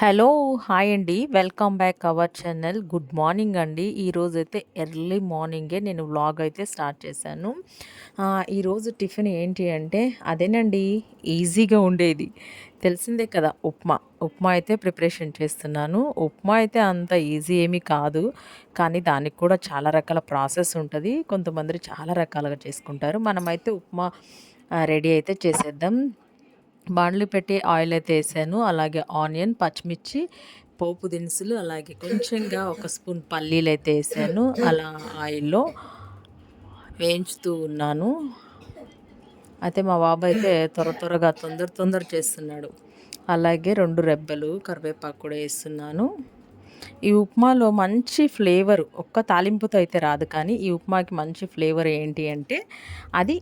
Hello! Hi అండి. Welcome back our channel. Good morning అండి. ఈరోజైతే ఎర్లీ మార్నింగే నేను వ్లాగ్ అయితే స్టార్ట్ చేశాను. ఈరోజు టిఫిన్ ఏంటి అంటే అదేనండి, ఈజీగా ఉండేది. తెలిసిందే కదా, ఉప్మా. ఉప్మా అయితే ప్రిపరేషన్ చేస్తున్నాను. ఉప్మా అయితే అంత ఈజీ ఏమీ కాదు. కానీ దానికి కూడా చాలా రకాల ప్రాసెస్ ఉంటది. కొంతమంది చాలా రకాలుగా చేసుకుంటారు. మనమైతే ఉప్మా రెడీ అయితే చేసేద్దాం. బాండ్లు పెట్టి ఆయిల్ అయితే వేసాను. అలాగే ఆనియన్, పచ్చిమిర్చి, పోపు దినుసులు, అలాగే కొంచెంగా ఒక స్పూన్ పల్లీలైతే వేసాను. అలా ఆయిల్‌లో వేయించుతూ ఉన్నాను. అయితే మా బాబు అయితే త్వరగా తొందర చేస్తున్నాడు. అలాగే 2 రెబ్బలు కరివేపాకు కూడా ఏస్తున్నాను. ఈ ఉప్మాలో మంచి ఫ్లేవర్ ఒక్క తాలింపుతో అయితే రాదు, కానీ ఈ ఉప్మాకి మంచి ఫ్లేవర్ ఏంటి అంటే అది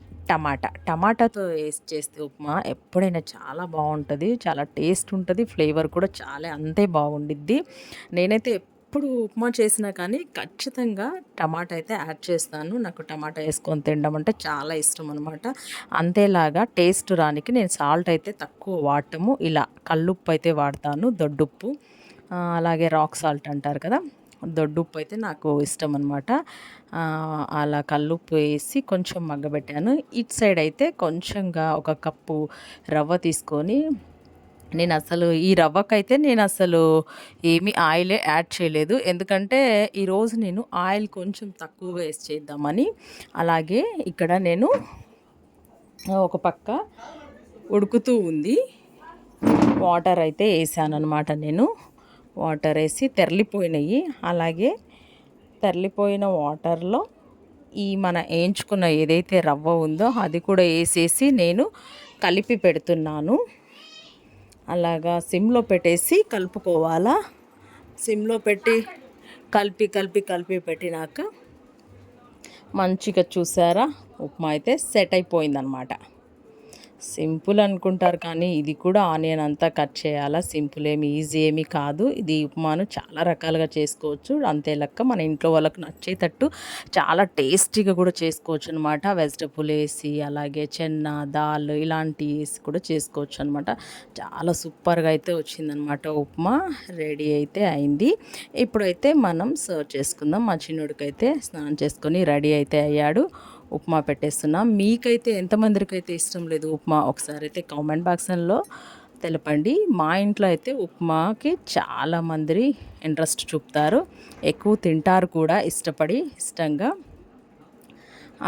టమాటాతో వేసి చేస్తే ఉప్మా ఎప్పుడైనా చాలా బాగుంటుంది, చాలా టేస్ట్ ఉంటుంది, ఫ్లేవర్ కూడా చాలా అంతే బాగుండిద్ది. నేనైతే ఎప్పుడు ఉప్మా చేసినా కానీ ఖచ్చితంగా టమాటా అయితే యాడ్ చేస్తాను. నాకు టమాటా వేసుకొని తినడం అంటే చాలా ఇష్టం అనమాట. అంతేలాగా టేస్ట్ రానికి నేను సాల్ట్ అయితే తక్కువ వాడటము, ఇలా కల్లుప్పు అయితే వాడతాను, దొడ్డుప్పు. అలాగే రాక్ సాల్ట్ అంటారు కదా, దొడ్డుప్పు అయితే నాకు ఇష్టం అనమాట. అలా కల్లుప్పు వేసి కొంచెం మగ్గబెట్టాను. ఇటు సైడ్ అయితే కొంచెంగా ఒక కప్పు రవ్వ తీసుకొని, ఈ రవ్వకైతే నేను అసలు ఏమి ఆయిలే యాడ్ చేయలేదు. ఎందుకంటే ఈరోజు నేను ఆయిల్ కొంచెం తక్కువగా వేసి చేద్దామని. అలాగే ఇక్కడ నేను ఒక పక్క ఉడుకుతూ ఉంది, వాటర్ అయితే వేసాననమాట నేను. వాటర్ వేసి తెరలిపోయినాయి. అలాగే తెరలిపోయిన వాటర్లో ఈ మన వేయించుకున్న ఏదైతే రవ్వ ఉందో అది కూడా వేసేసి నేను కలిపి పెడుతున్నాను. అలాగా సిమ్లో పెట్టేసి కలుపుకోవాలా. సిమ్లో పెట్టి కలిపి పెట్టినాక మంచిగా చూసారా, ఉప్మా అయితే సెట్ అయిపోయిందనమాట. సింపుల్ అనుకుంటారు, కానీ ఇది కూడా ఆనియన్ అంతా కట్ చేయాలా. సింపుల్ ఏమి ఈజీ ఏమీ కాదు. ఇది ఉప్మాను చాలా రకాలుగా చేసుకోవచ్చు. అంతే లెక్క మన ఇంట్లో వాళ్ళకు నచ్చేటట్టు చాలా టేస్టీగా కూడా చేసుకోవచ్చు అనమాట. వెజిటబుల్ వేసి, అలాగే చెన్న, దాల్ ఇలాంటి వేసి కూడా చేసుకోవచ్చు అనమాట. చాలా సూపర్గా అయితే వచ్చిందనమాట. ఉప్మా రెడీ అయితే అయింది. ఇప్పుడైతే మనం సర్వ్ చేసుకుందాం. మా చిన్నోడికైతే స్నానం చేసుకొని రెడీ అయితే అయ్యాడు. ఉప్మా పెట్టేస్తున్నాం. మీకైతే ఎంతమందికైతే ఇష్టం లేదు ఉప్మా, ఒకసారి అయితే కామెంట్ బాక్స్లో తెలపండి. మా ఇంట్లో అయితే ఉప్మాకి చాలామంది ఇంట్రెస్ట్ చూపుతారు, ఎక్కువ తింటారు కూడా ఇష్టంగా.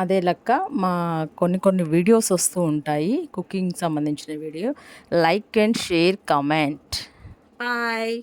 అదే లెక్క మా కొన్ని వీడియోస్ వస్తూ ఉంటాయి, కుకింగ్ సంబంధించిన video. Like and share, comment. Bye.